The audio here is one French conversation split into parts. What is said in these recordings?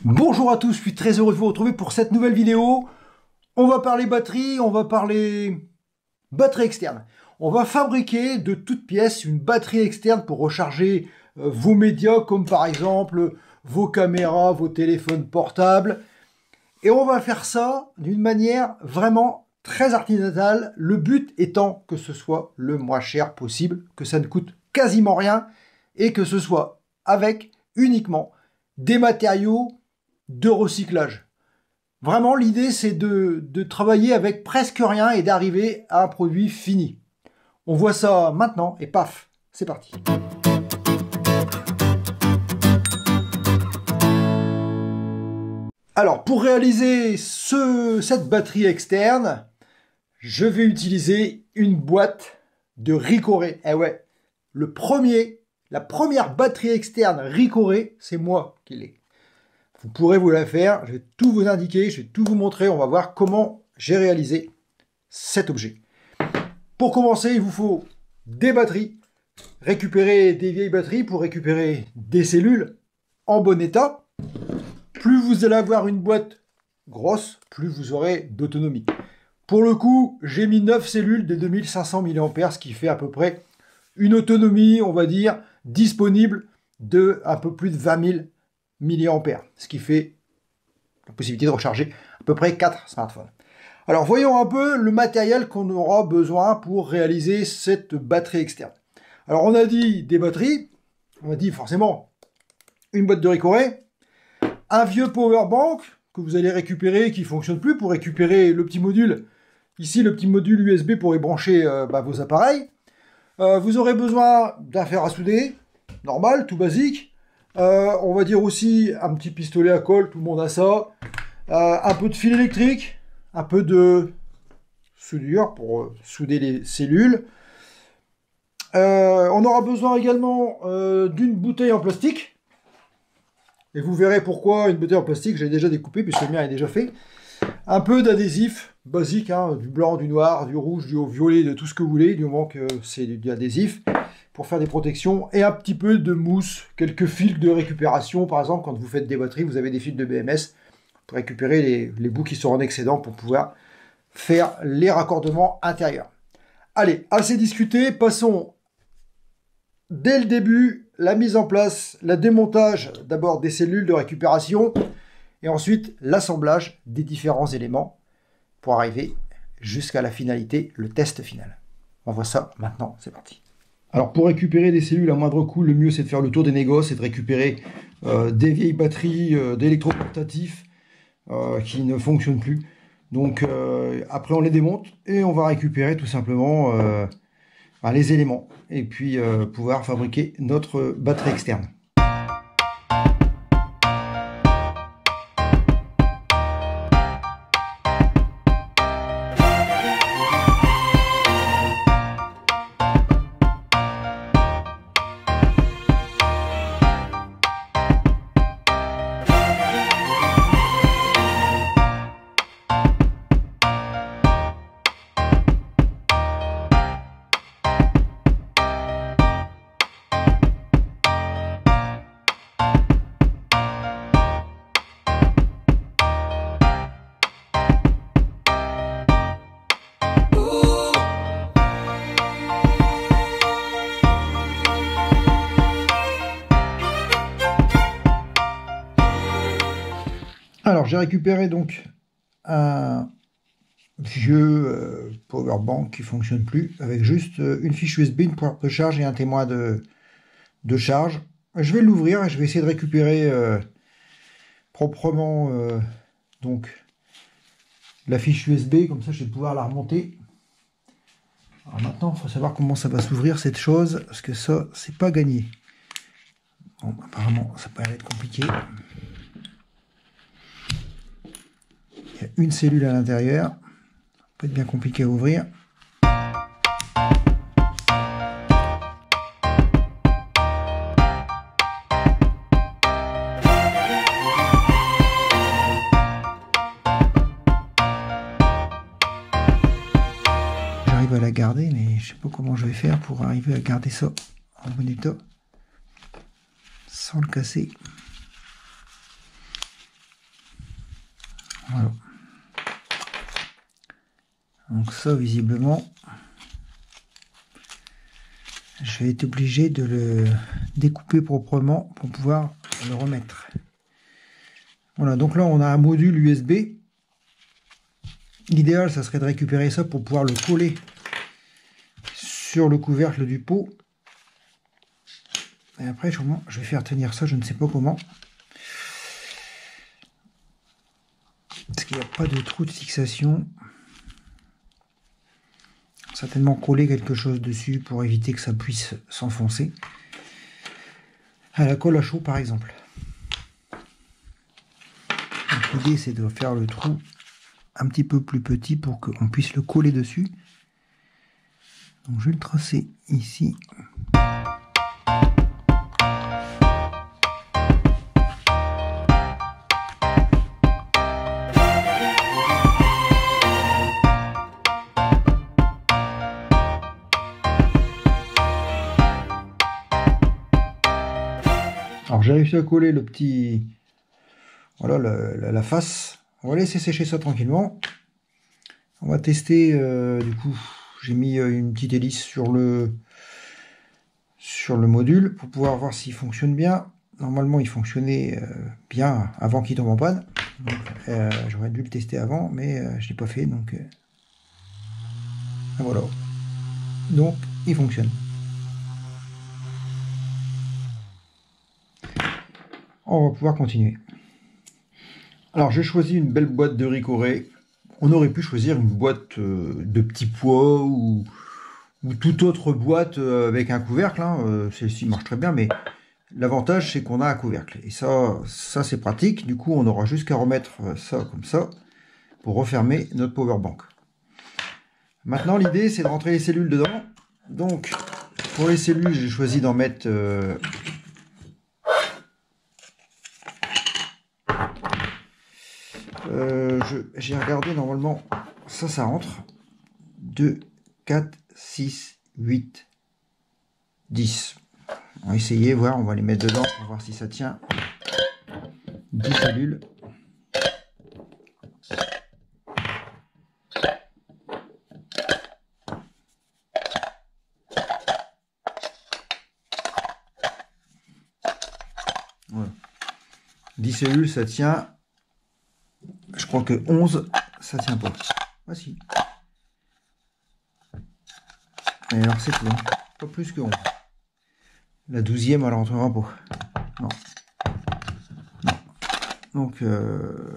Bonjour à tous, je suis très heureux de vous retrouver pour cette nouvelle vidéo. On va parler batterie, on va parler batterie externe. On va fabriquer de toutes pièces une batterie externe pour recharger vos médias, comme par exemple vos caméras, vos téléphones portables. Et on va faire ça d'une manière vraiment très artisanale, le but étant que ce soit le moins cher possible, que ça ne coûte quasiment rien et que ce soit avec uniquement des matériaux de recyclage. Vraiment, l'idée, c'est de travailler avec presque rien et d'arriver à un produit fini. On voit ça maintenant et paf, c'est parti. Alors, pour réaliser cette batterie externe, je vais utiliser une boîte de Ricoré. Eh ouais, la première batterie externe Ricoré, c'est moi qui l'ai. Vous pourrez vous la faire, je vais tout vous indiquer, je vais tout vous montrer, on va voir comment j'ai réalisé cet objet. Pour commencer, il vous faut des batteries, récupérer des vieilles batteries pour récupérer des cellules en bon état. Plus vous allez avoir une boîte grosse, plus vous aurez d'autonomie. Pour le coup, j'ai mis 9 cellules de 2500 mAh, ce qui fait à peu près une autonomie, on va dire, disponible de un peu plus de 20 000 mAh, ce qui fait la possibilité de recharger à peu près 4 smartphones. Alors voyons un peu le matériel qu'on aura besoin pour réaliser cette batterie externe. Alors on a dit des batteries, on a dit forcément une boîte de Ricoré, un vieux power bank que vous allez récupérer qui ne fonctionne plus pour récupérer le petit module. Ici le petit module USB pour y brancher vos appareils. Vous aurez besoin d'un fer à souder, normal, tout basique. On va dire aussi un petit pistolet à colle, tout le monde a ça. Un peu de fil électrique, un peu de soudure pour souder les cellules. On aura besoin également d'une bouteille en plastique. Et vous verrez pourquoi une bouteille en plastique, j'ai déjà découpé puisque le mien est déjà fait. Un peu d'adhésif basique, hein, du blanc, du noir, du rouge, du violet, de tout ce que vous voulez, du moment que c'est de l'adhésif, pour faire des protections, et un petit peu de mousse, quelques fils de récupération, par exemple, quand vous faites des batteries, vous avez des fils de BMS, pour récupérer les bouts qui sont en excédent, pour pouvoir faire les raccordements intérieurs. Allez, assez discuté, passons dès le début, la mise en place, le démontage d'abord des cellules de récupération, et ensuite l'assemblage des différents éléments pour arriver jusqu'à la finalité, le test final. On voit ça maintenant, c'est parti. Alors pour récupérer des cellules à moindre coût, le mieux c'est de faire le tour des négoces et de récupérer des vieilles batteries d'électroportatifs qui ne fonctionnent plus. Donc après on les démonte et on va récupérer tout simplement les éléments et puis pouvoir fabriquer notre batterie externe. Alors j'ai récupéré donc un vieux power bank qui fonctionne plus avec juste une fiche USB, une port de charge et un témoin de charge. Je vais l'ouvrir et je vais essayer de récupérer proprement donc la fiche USB, comme ça je vais pouvoir la remonter. Alors maintenant il faut savoir comment ça va s'ouvrir cette chose, parce que ça c'est pas gagné. Bon, apparemment ça paraît être compliqué. Il y a une cellule à l'intérieur, ça peut être bien compliqué à ouvrir. J'arrive à la garder, mais je sais pas comment je vais faire pour arriver à garder ça en bon état sans le casser. Voilà. Donc ça, visiblement, je vais être obligé de le découper proprement pour pouvoir le remettre. Voilà, donc là on a un module USB. L'idéal, ça serait de récupérer ça pour pouvoir le coller sur le couvercle du pot. Et après, je vais faire tenir ça, je ne sais pas comment. Parce qu'il n'y a pas de trou de fixation. Certainement coller quelque chose dessus pour éviter que ça puisse s'enfoncer. À la colle à chaud, par exemple. L'idée, c'est de faire le trou un petit peu plus petit pour qu'on puisse le coller dessus. Donc, je vais le tracer ici. Alors j'ai réussi à coller le petit, voilà, la face. On va laisser sécher ça tranquillement. On va tester, du coup, j'ai mis une petite hélice sur le module pour pouvoir voir s'il fonctionne bien. Normalement, il fonctionnait bien avant qu'il tombe en panne. J'aurais dû le tester avant, mais je ne l'ai pas fait. Donc voilà. Donc, il fonctionne. On va pouvoir continuer. Alors j'ai choisi une belle boîte de Ricoré. On aurait pu choisir une boîte de petits pois ou toute autre boîte avec un couvercle. Hein. Celle-ci marche très bien, mais l'avantage c'est qu'on a un couvercle. Et ça c'est pratique. Du coup on aura juste qu'à remettre ça comme ça pour refermer notre power bank. Maintenant l'idée c'est de rentrer les cellules dedans. Donc pour les cellules j'ai choisi d'en mettre... j'ai regardé, normalement ça rentre 2, 4, 6, 8, 10. On va essayer, voir, on va les mettre dedans pour voir si ça tient. 10 cellules. Voilà. 10 cellules, ça tient. Je crois que 11, ça tient pas. Ah si. Et alors c'est tout, hein. Pas plus que 11. La 12e, elle rentrera pas. Non. Non. Donc,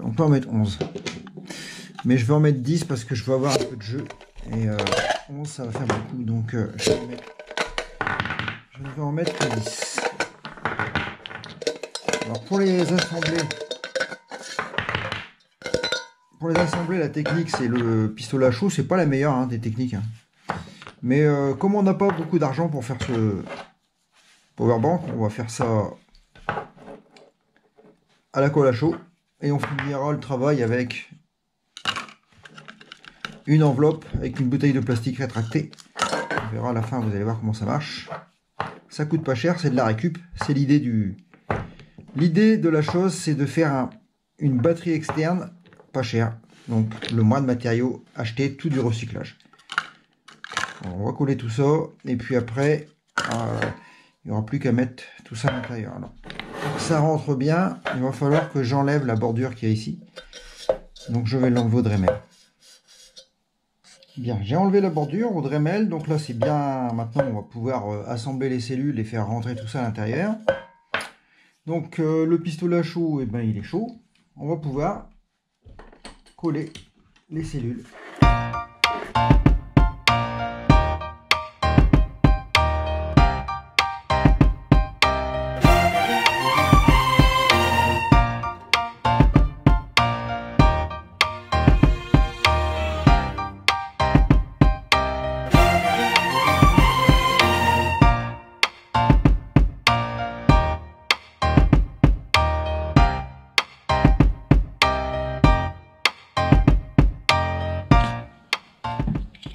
on peut en mettre 11. Mais je vais en mettre 10 parce que je veux avoir un peu de jeu. Et 11, ça va faire beaucoup. Donc, je ne vais en mettre que 10. Alors, pour les assembler, la technique, c'est le pistolet à chaud. C'est pas la meilleure, hein, des techniques. Hein. Mais comme on n'a pas beaucoup d'argent pour faire ce powerbank, on va faire ça à la colle à chaud. Et on finira le travail avec une enveloppe avec une bouteille de plastique rétractée. On verra à la fin, vous allez voir comment ça marche. Ça coûte pas cher, c'est de la récup. C'est l'idée de la chose, c'est de faire une batterie externe pas cher. Donc le moins de matériaux achetés, tout du recyclage. On va coller tout ça. Et puis après, il n'y aura plus qu'à mettre tout ça à l'intérieur. Ça rentre bien. Il va falloir que j'enlève la bordure qu'il y a ici. Donc je vais l'enlever au Dremel. Bien, j'ai enlevé la bordure au Dremel. Donc là c'est bien. Maintenant on va pouvoir assembler les cellules et faire rentrer tout ça à l'intérieur. Donc le pistolet à chaud, eh ben, il est chaud. On va pouvoir coller les cellules.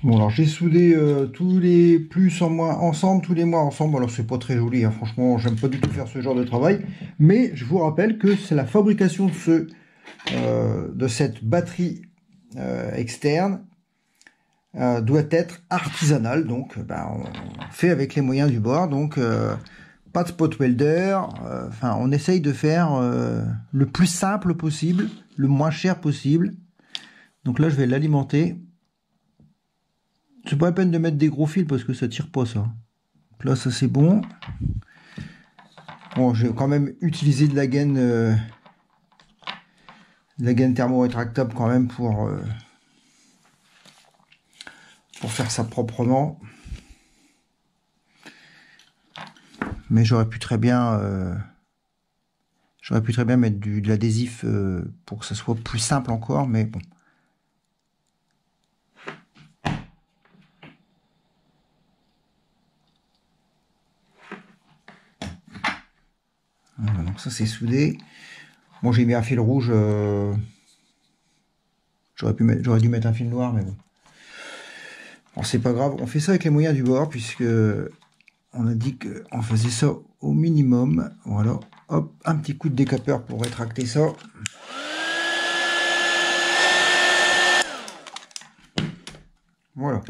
Bon, alors j'ai soudé tous les plus en moins ensemble, tous les mois ensemble. Alors c'est pas très joli, hein. Franchement, j'aime pas du tout faire ce genre de travail. Mais je vous rappelle que c'est la fabrication de ce de cette batterie externe doit être artisanal, donc on fait avec les moyens du bord, donc pas de spot welder, on essaye de faire le plus simple possible, le moins cher possible. Donc là je vais l'alimenter. C'est pas la peine de mettre des gros fils parce que ça tire pas ça. Donc là ça c'est bon. Bon, j'ai quand même utilisé de la gaine thermo-rétractable quand même pour faire ça proprement. Mais j'aurais pu très bien mettre de l'adhésif pour que ça soit plus simple encore, mais bon. Voilà, donc ça c'est soudé. Bon, j'ai mis un fil rouge. J'aurais dû mettre un fil noir, mais bon. Bon, c'est pas grave. On fait ça avec les moyens du bord, puisque on a dit qu'on faisait ça au minimum. Voilà. Hop, un petit coup de décapeur pour rétracter ça. Voilà.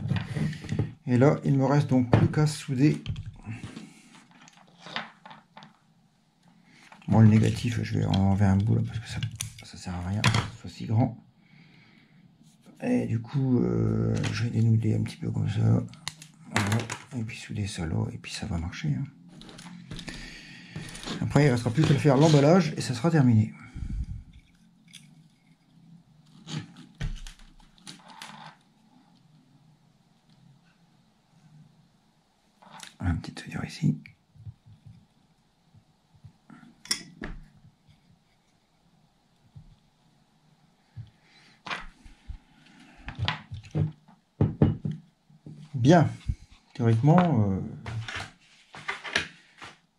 Et là, il me reste donc plus qu'à souder. Bon, le négatif, je vais enlever un bout là, parce que ça sert à rien que ce soit si grand. Et du coup, je vais dénouder un petit peu comme ça. Voilà. Et puis souder ça là, et puis ça va marcher. Hein. Après, il ne restera plus qu'à faire l'emballage et ça sera terminé. Un petit soudure ici. Bien, théoriquement,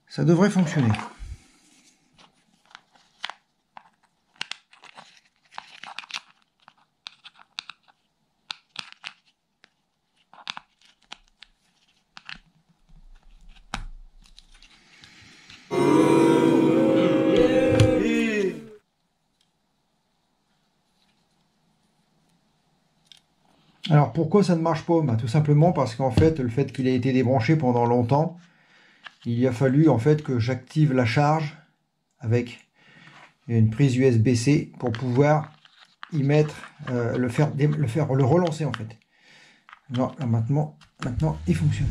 ça devrait fonctionner. Alors pourquoi ça ne marche pas? Tout simplement parce qu'en fait, le fait qu'il ait été débranché pendant longtemps, il a fallu en fait que j'active la charge avec une prise USB-C pour pouvoir y mettre, le relancer en fait. Là maintenant il fonctionne.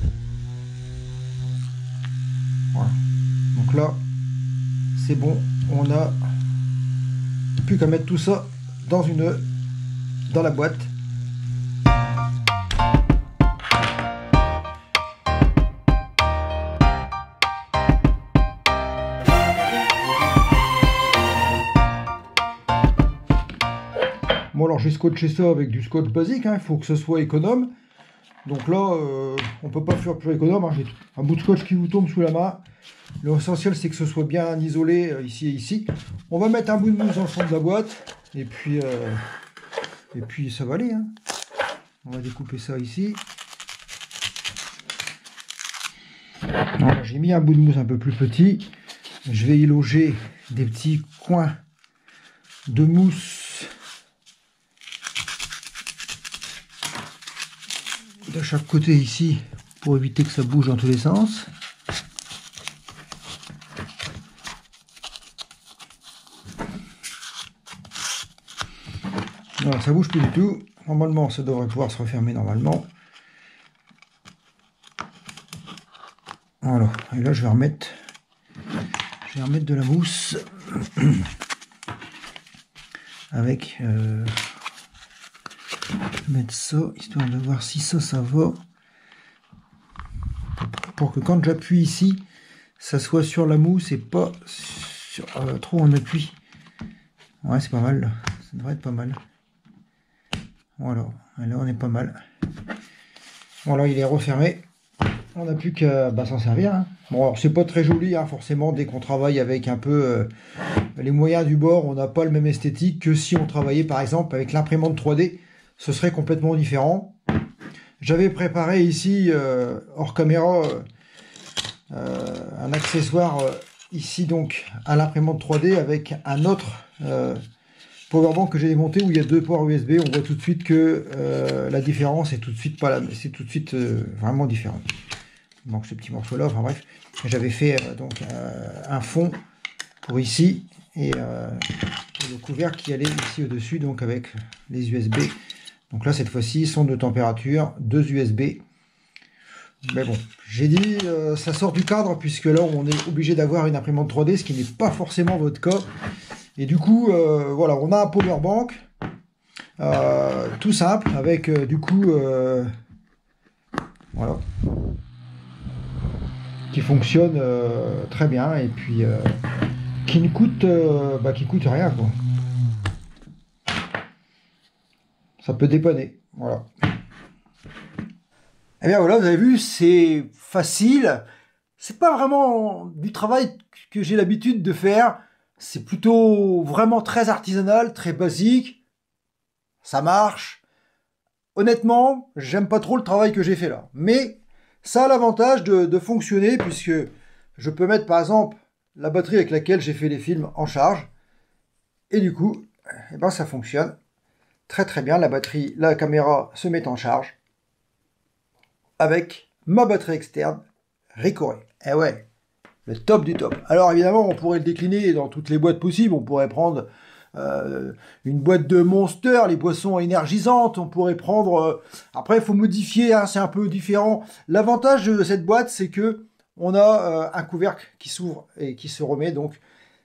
Voilà. Donc là, c'est bon, on a plus qu'à mettre tout ça dans la boîte. Bon alors j'ai scotché ça avec du scotch basique, hein, il faut que ce soit économe. Donc là, on peut pas faire plus économe, hein, j'ai un bout de scotch qui vous tombe sous la main. L'essentiel c'est que ce soit bien isolé ici et ici. On va mettre un bout de mousse dans le fond de la boîte, et puis ça va aller. Hein. On va découper ça ici. J'ai mis un bout de mousse un peu plus petit. Je vais y loger des petits coins de mousse de chaque côté ici pour éviter que ça bouge dans tous les sens. Voilà, ça bouge plus du tout. Normalement, ça devrait pouvoir se refermer normalement. Voilà. Et là, je vais remettre de la mousse avec. Mettre ça histoire de voir si ça va pour que quand j'appuie ici ça soit sur la mousse et pas sur, trop en appui. Ouais, c'est pas mal là. Ça devrait être pas mal. Voilà, et là on est pas mal. Voilà, il est refermé, on n'a plus qu'à s'en servir. Hein. Bon, alors c'est pas très joli hein, forcément, dès qu'on travaille avec un peu les moyens du bord, on n'a pas le même esthétique que si on travaillait par exemple avec l'imprimante 3D. Ce serait complètement différent. J'avais préparé ici, hors caméra, un accessoire ici donc à l'imprimante 3D avec un autre powerbank que j'ai démonté où il y a 2 ports USB, on voit tout de suite que la différence est tout de suite vraiment différente. Il manque ce petit morceau là, enfin bref, j'avais fait donc un fond pour ici et le couvercle qui allait ici au dessus, donc avec les USB. Donc là cette fois-ci sonde de température, 2 USB. Mais bon, j'ai dit ça sort du cadre puisque là on est obligé d'avoir une imprimante 3D, ce qui n'est pas forcément votre cas. Et du coup, voilà, on a un powerbank tout simple avec du coup, voilà, qui fonctionne très bien et puis qui ne coûte, qui coûte rien quoi. Ça peut dépanner, voilà. Et bien voilà, vous avez vu, c'est facile. C'est pas vraiment du travail que j'ai l'habitude de faire. C'est plutôt vraiment très artisanal, très basique. Ça marche. Honnêtement, j'aime pas trop le travail que j'ai fait là. Mais ça a l'avantage de fonctionner puisque je peux mettre par exemple la batterie avec laquelle j'ai fait les films en charge. Et du coup, eh ben, ça fonctionne très très bien. La caméra se met en charge avec ma batterie externe Ricoh. Eh ouais, le top du top. Alors évidemment, on pourrait le décliner dans toutes les boîtes possibles. On pourrait prendre une boîte de Monster, les boissons énergisantes. On pourrait prendre... Après, il faut modifier, hein, c'est un peu différent. L'avantage de cette boîte, c'est que on a un couvercle qui s'ouvre et qui se remet. Donc,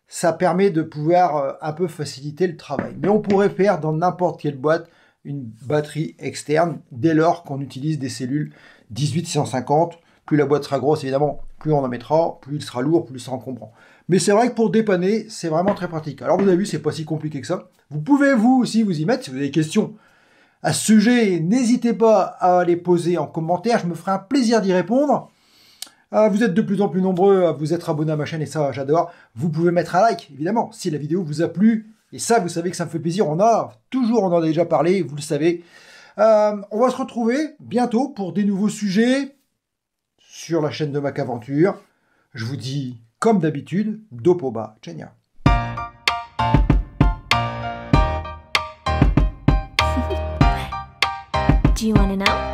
ça permet de pouvoir un peu faciliter le travail. Mais on pourrait faire dans n'importe quelle boîte une batterie externe dès lors qu'on utilise des cellules 18650. Plus la boîte sera grosse, évidemment, plus on en mettra, plus il sera lourd, plus il sera encombrant. Mais c'est vrai que pour dépanner, c'est vraiment très pratique. Alors vous avez vu, c'est pas si compliqué que ça. Vous pouvez vous aussi vous y mettre. Si vous avez des questions à ce sujet, n'hésitez pas à les poser en commentaire. Je me ferai un plaisir d'y répondre. Vous êtes de plus en plus nombreux à vous être abonnés à ma chaîne et ça, j'adore. Vous pouvez mettre un like, évidemment, si la vidéo vous a plu. Et ça, vous savez que ça me fait plaisir. On en a déjà parlé, vous le savez. On va se retrouver bientôt pour des nouveaux sujets sur la chaîne de Mac Aventure. Je vous dis, comme d'habitude, Dopoba, Tchania. Do you want to know?